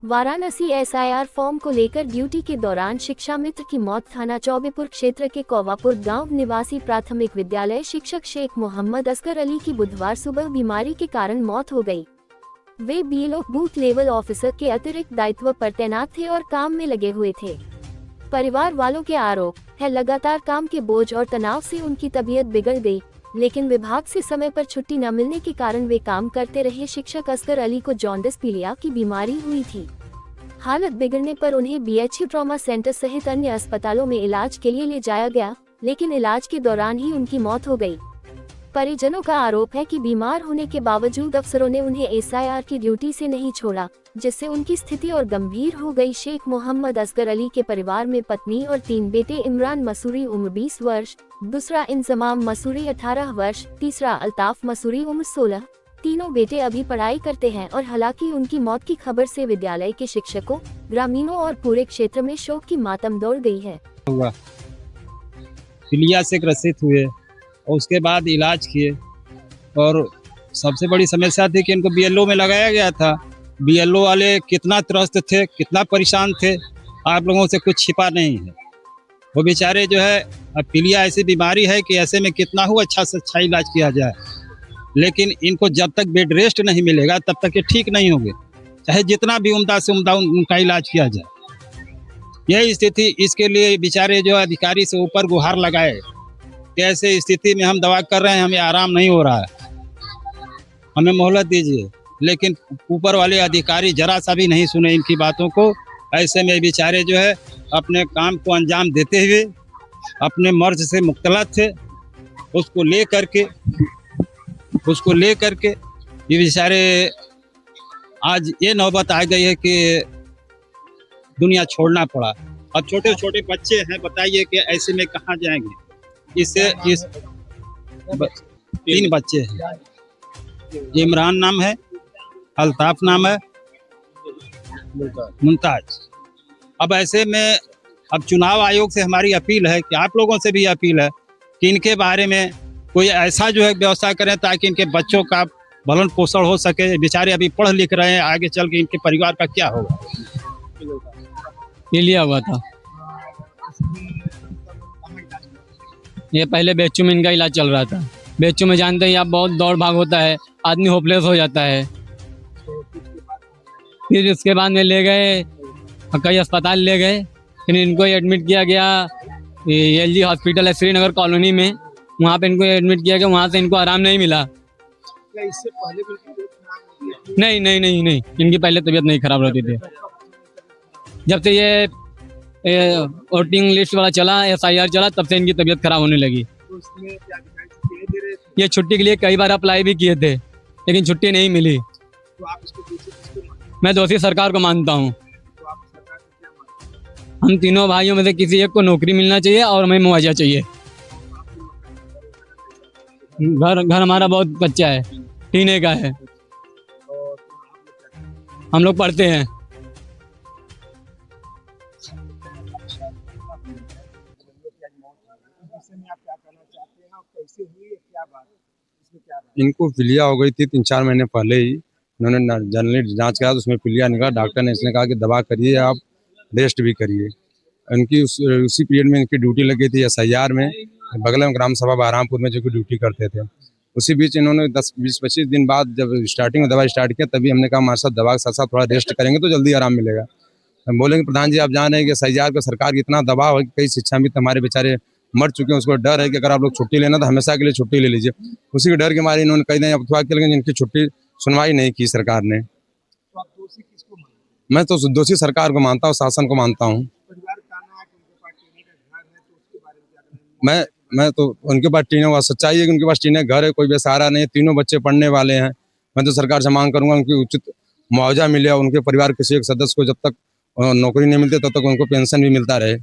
Varanasi SIR form को लेकर duty के दौरान शिक्षा मित्र की मौत। थाना चौबेपुर क्षेत्र के कौवापुर गांव निवासी प्राथमिक विद्यालय शिक्षक शेख मोहम्मद असगर अली की बुधवार सुबह बीमारी के कारण मौत हो गई। वे बीएलओ बूथ लेवल ऑफिसर के अतिरिक्त दायित्व पर तैनात थे और काम में लगे हुए थे। परिवार वालों के आरोप है लगातार काम के बोझ और तनाव से उनकी तबीयत बिगड़ गई, लेकिन विभाग से समय पर छुट्टी न मिलने के कारण वे काम करते रहे। शिक्षक असगर अली को जॉन्डिस पीलिया की बीमारी हुई थी। हालत बिगड़ने पर उन्हें बीएचयू ट्रॉमा सेंटर सहित अन्य अस्पतालों में इलाज के लिए ले जाया गया, लेकिन इलाज के दौरान ही उनकी मौत हो गई। परिजनों का आरोप है कि बीमार होने के बावजूद अफसरों ने उन्हें एसआईआर की ड्यूटी से नहीं छोड़ा, जिससे उनकी स्थिति और गंभीर हो गई। शेख मोहम्मद असगर अली के परिवार में पत्नी और 3 बेटे। इमरान मसूरी उम्र 20 वर्ष, दूसरा इंजमाम मसूरी 18 वर्ष, तीसरा अल्ताफ मसूरी उम्र 16। तीनों बेटे अभी पढ़ाई करते हैं और हालांकि उनकी मौत की खबर से विद्यालय के शिक्षकों, ग्रामीणों और पूरे क्षेत्र में शोक की मातम दौड़ गई है। पीलिया से ग्रसित हुए और उसके बाद इलाज किए और सबसे बड़ी समस्या थी कि इनको बीएलओ में लगाया गया था। बीएलओ वाले कितना त्रस्त थे, कितना परेशान थे, आप लोगों से कुछ छिपा नहीं है। वो बेचारे जो है, अब पीलिया ऐसी बीमारी है कि ऐसे में कितना हो अच्छा से अच्छा इलाज किया जाए, लेकिन इनको जब तक बेड रेस्ट नहीं मिलेगा तब तक ये ठीक नहीं होंगे, चाहे जितना भी उम्दा से उम्दा उनका इलाज किया जाए। यही स्थिति, इसके लिए बेचारे जो अधिकारी से ऊपर गुहार लगाए कि ऐसे स्थिति में हम दवा कर रहे हैं, हमें आराम नहीं हो रहा है, हमें मोहलत दीजिए। लेकिन ऊपर वाले अधिकारी जरा सा भी नहीं सुने इनकी बातों को। ऐसे में बेचारे जो है अपने काम को अंजाम देते हुए अपने मर्ज से मुख्तलफ थे, उसको ले करके ये बेचारे आज ये नौबत आ गई है कि दुनिया छोड़ना पड़ा। अब छोटे छोटे बच्चे हैं, बताइए कि ऐसे में कहाँ जाएंगे। इस 3 बच्चे हैं, इमरान नाम है, अल्ताफ नाम है, मुमताज। अब ऐसे में अब चुनाव आयोग से हमारी अपील है कि आप लोगों से भी अपील है कि इनके बारे में कोई ऐसा जो है व्यवस्था करें ताकि इनके बच्चों का भरण पोषण हो सके। बेचारे अभी पढ़ लिख रहे हैं, आगे चल के इनके परिवार का क्या होगा। ये लिया हुआ था, ये पहले बेचू में इनका इलाज चल रहा था। बेचू में जानते हैं आप, बहुत दौड़ भाग होता है, आदमी होपलेस हो जाता है। फिर उसके बाद में ले गए, कई अस्पताल ले गए, फिर इनको एडमिट किया गया एलजी हॉस्पिटल है श्रीनगर कॉलोनी में, वहाँ पे इनको एडमिट किया गया। वहाँ से इनको आराम नहीं मिला। इससे पहले नहीं, इनकी पहले तबीयत नहीं खराब रहती थी। जब से ये वोटिंग लिस्ट वाला चला, एसआईआर चला, तब से इनकी तबीयत खराब होने लगी। तो उसमें क्या ये छुट्टी के लिए कई बार अप्लाई भी किए थे, लेकिन छुट्टी नहीं मिली। तो आप इसको दोषी किसको मानते हैं? मैं दोषी सरकार को मानता हूँ। तो आप सरकार को क्या मानते हैं? हम तीनों भाइयों में से किसी एक को नौकरी मिलना चाहिए और हमें मुआवजा चाहिए। घर हमारा बहुत कच्चा है, टीने का है, हम लोग पढ़ते हैं। इनको पीलिया हो गई थी 3-4 महीने पहले ही। उन्होंने जनरली जांच किया तो उसमें पीलिया निकला। डॉक्टर ने इसने कहा कि दवा करिए, आप रेस्ट भी करिए। उनकी उसी पीरियड में इनकी ड्यूटी लगी थी एसआईआर में, बगल में ग्राम सभा बहरामपुर में जो कि ड्यूटी करते थे। उसी बीच इन्होंने 10-20-25 दिन बाद जब स्टार्टिंग में दवा स्टार्ट किया, तभी हमने कहा हमारे साथ दवा के साथ साथ थोड़ा रेस्ट करेंगे तो जल्दी आराम मिलेगा। हम बोलेंगे प्रधान जी आप जान रहे हैं कि एसआईआर पर सरकार की इतना दबाव है कि कई शिक्षामित्र हमारे बेचारे मर चुके हैं। उसको डर है कि अगर आप लोग छुट्टी लेना तो हमेशा के लिए छुट्टी ले लीजिए। उसी के डर के मारे इन्होंने कई दिन अफवाह के, लेकिन इनकी छुट्टी सुनवाई नहीं की सरकार ने। तो आप दोषी किसको मानते हैं? मैं तो दोषी सरकार को मानता हूँ, शासन को मानता हूँ। परिवार का कहना है कि उनके पास टीने का घर है, तो उसके बारे में क्या कहना है? मैं तो उनके पास टीने का सच्चाई है कि उनके पास टीने घर है, कोई बेसहारा नहीं है, तीनों बच्चे पढ़ने वाले हैं। मैं तो सरकार से मांग करूंगा उनकी उचित मुआवजा मिले और उनके परिवार किसी एक सदस्य को जब तक नौकरी नहीं मिलती तब तक उनको पेंशन भी मिलता रहे।